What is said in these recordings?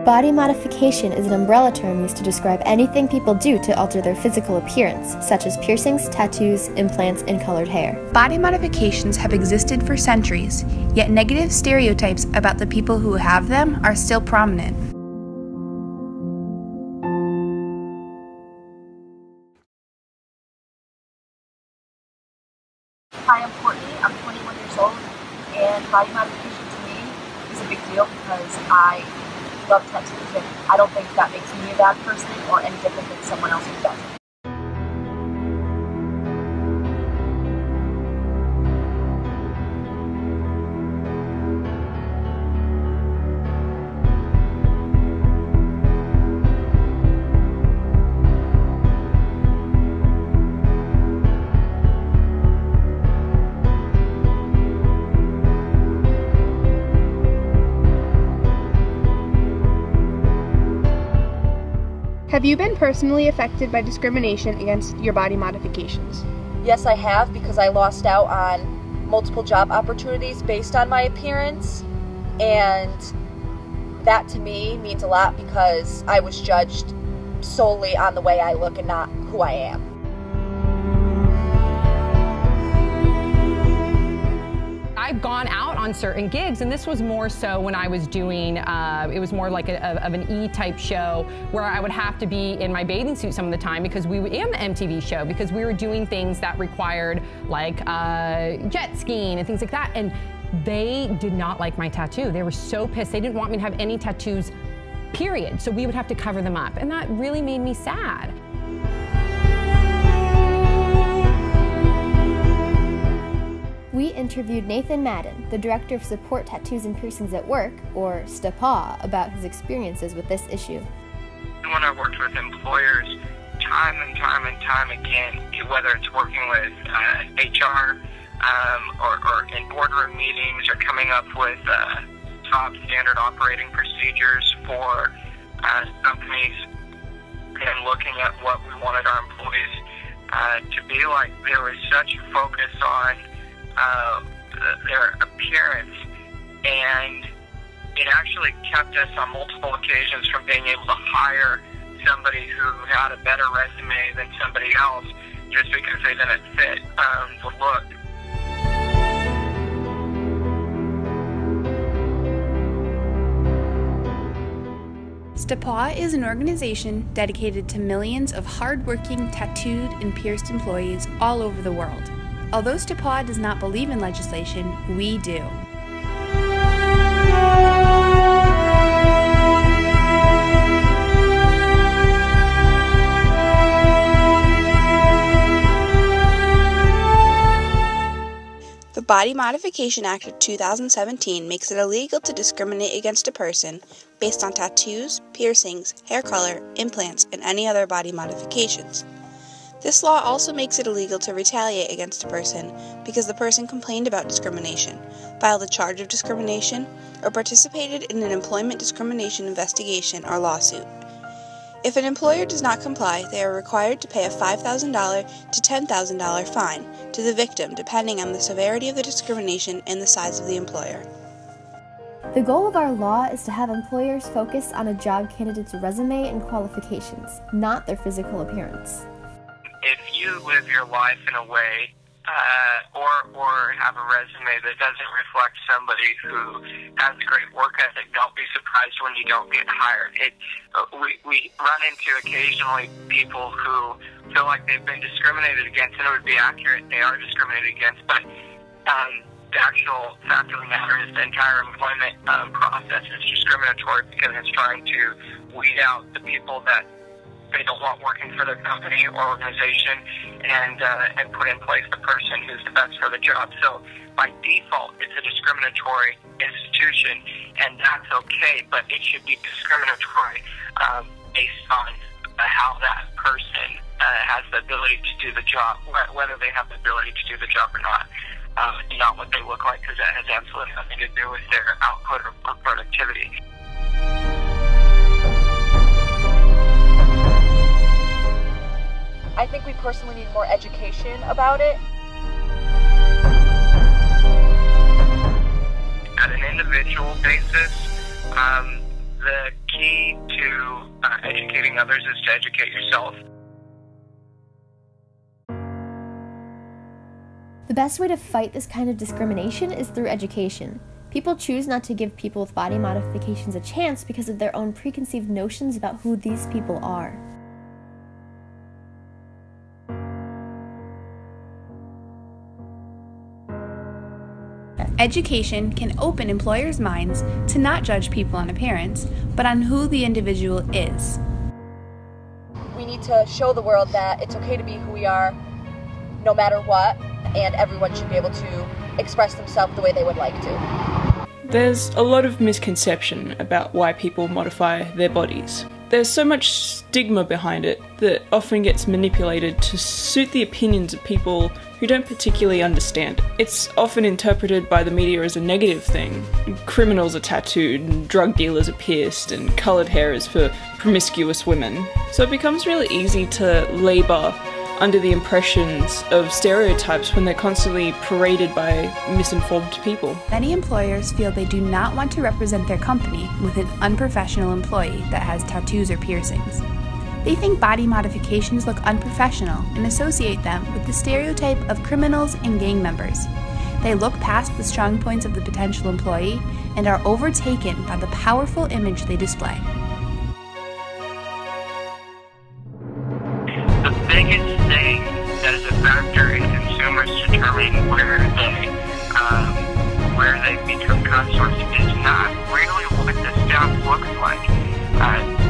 Body modification is an umbrella term used to describe anything people do to alter their physical appearance, such as piercings, tattoos, implants, and colored hair. Body modifications have existed for centuries, yet negative stereotypes about the people who have them are still prominent. Hi, I'm Courtney. I'm 21 years old, and body modification to me is a big deal because I love tattoos, and I don't think that makes me a bad person or any different than someone else who doesn't. Have you been personally affected by discrimination against your body modifications? Yes, I have, because I lost out on multiple job opportunities based on my appearance, and that to me means a lot because I was judged solely on the way I look and not who I am. I've gone out on certain gigs, and this was more so when I was doing, it was more like of an E-type show where I would have to be in my bathing suit some of the time because and the MTV show, because we were doing things that required like jet skiing and things like that, and they did not like my tattoo. They were so pissed. They didn't want me to have any tattoos, period. So we would have to cover them up, and that really made me sad. We interviewed Nathan Madden, the Director of Support Tattoos and Piercings at Work, or STPA, about his experiences with this issue. When I worked with employers, time and time again, whether it's working with HR or in boardroom meetings or coming up with top standard operating procedures for companies and looking at what we wanted our employees to be like, there was such a focus on their appearance, and it actually kept us on multiple occasions from being able to hire somebody who had a better resume than somebody else just because they didn't fit the look. STPA is an organization dedicated to millions of hardworking, tattooed, and pierced employees all over the world. Although STPA does not believe in legislation, we do. The Body Modification Act of 2017 makes it illegal to discriminate against a person based on tattoos, piercings, hair color, implants, and any other body modifications. This law also makes it illegal to retaliate against a person because the person complained about discrimination, filed a charge of discrimination, or participated in an employment discrimination investigation or lawsuit. If an employer does not comply, they are required to pay a $5,000 to $10,000 fine to the victim depending on the severity of the discrimination and the size of the employer. The goal of our law is to have employers focus on a job candidate's resume and qualifications, not their physical appearance. If you live your life in a way or have a resume that doesn't reflect somebody who has a great work ethic, don't be surprised when you don't get hired. We run into occasionally people who feel like they've been discriminated against, and it would be accurate, they are discriminated against, but the actual fact of the matter is the entire employment process is discriminatory because it's trying to weed out the people that they don't want working for their company or organization, and put in place the person who's the best for the job. So by default, it's a discriminatory institution, and that's okay, but it should be discriminatory based on how that person has the ability to do the job, whether they have the ability to do the job or not what they look like, because that has absolutely nothing to do with their output or productivity. I think we personally need more education about it. At an individual basis, The key to educating others is to educate yourself. The best way to fight this kind of discrimination is through education. People choose not to give people with body modifications a chance because of their own preconceived notions about who these people are. Education can open employers' minds to not judge people on appearance, but on who the individual is. We need to show the world that it's okay to be who we are, no matter what, and everyone should be able to express themselves the way they would like to. There's a lot of misconception about why people modify their bodies. There's so much stigma behind it that often gets manipulated to suit the opinions of people who don't particularly understand it. It's often interpreted by the media as a negative thing. Criminals are tattooed, and drug dealers are pierced, and coloured hair is for promiscuous women. So it becomes really easy to labour under the impressions of stereotypes when they're constantly paraded by misinformed people. Many employers feel they do not want to represent their company with an unprofessional employee that has tattoos or piercings. They think body modifications look unprofessional and associate them with the stereotype of criminals and gang members. They look past the strong points of the potential employee and are overtaken by the powerful image they display. The biggest thing that is a factor in consumers determining where they become customers is not really what the stuff looks like.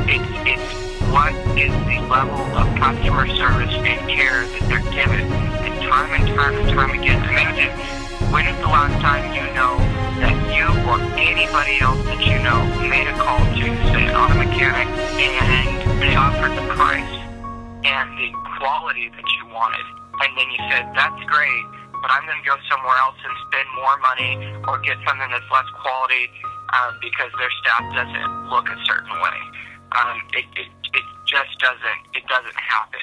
It's what is the level of customer service and care that they're given. And time again, imagine, when is the last time you know that you or anybody else that you know made a call to, say, an auto mechanic, and they offered the price and the quality that you wanted, and then you said, that's great, but I'm going to go somewhere else and spend more money or get something that's less quality because their staff doesn't look a certain way. It just doesn't happen.